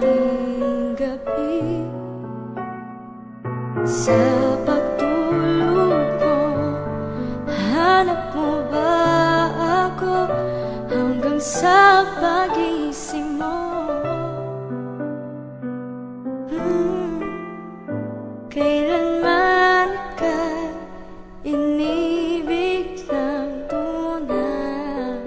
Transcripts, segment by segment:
tuwing gabi. Sa pagtulog mo, hanap mo ba ako hanggang sa pagising mo? Kailanman ika'y inibig ng tunay.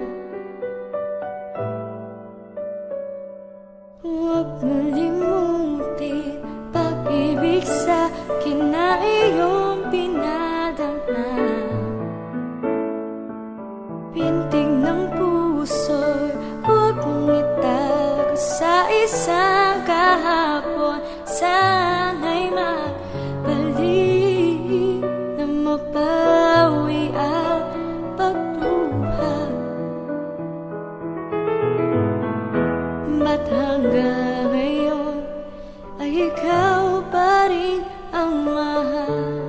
Huwag mong limutin pag-ibig sa akin na iyong pinadama. Pintig ng puso'y huwag mong itago sa isang kahapon. Sana'y magbalik na mabawi ang pagbuhat. Ba't hanggang ngayon ay ikaw pa rin ang mahal?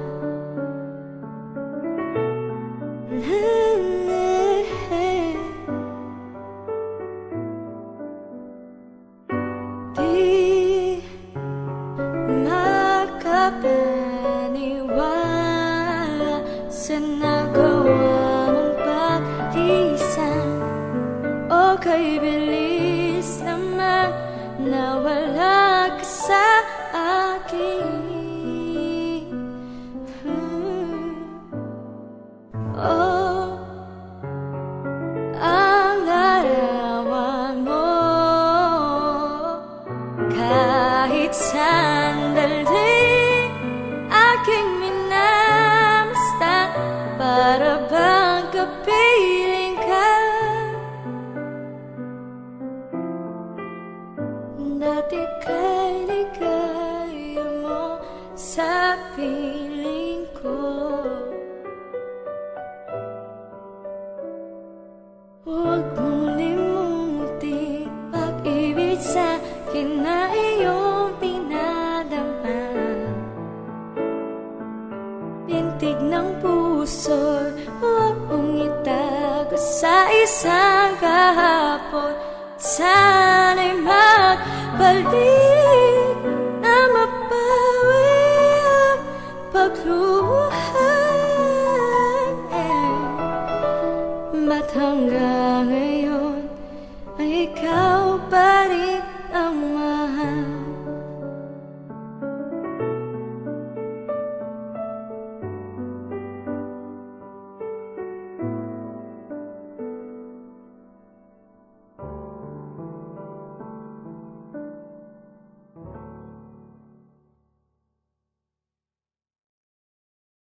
Di makapaniwala sa nagawa mong pagtisan. O kay bilis naman na wala ka sa akin. Oh, ang larawan mo kahit sandali aking minamasta, para bang kapiling ka. Dati kay ligaya mo sa piling ko. Huwag mong limutin pag-ibig sa akin na iyong pinadama. Pintig ng puso, huwag mong itago sa isang kahapon. Sana'y magbalik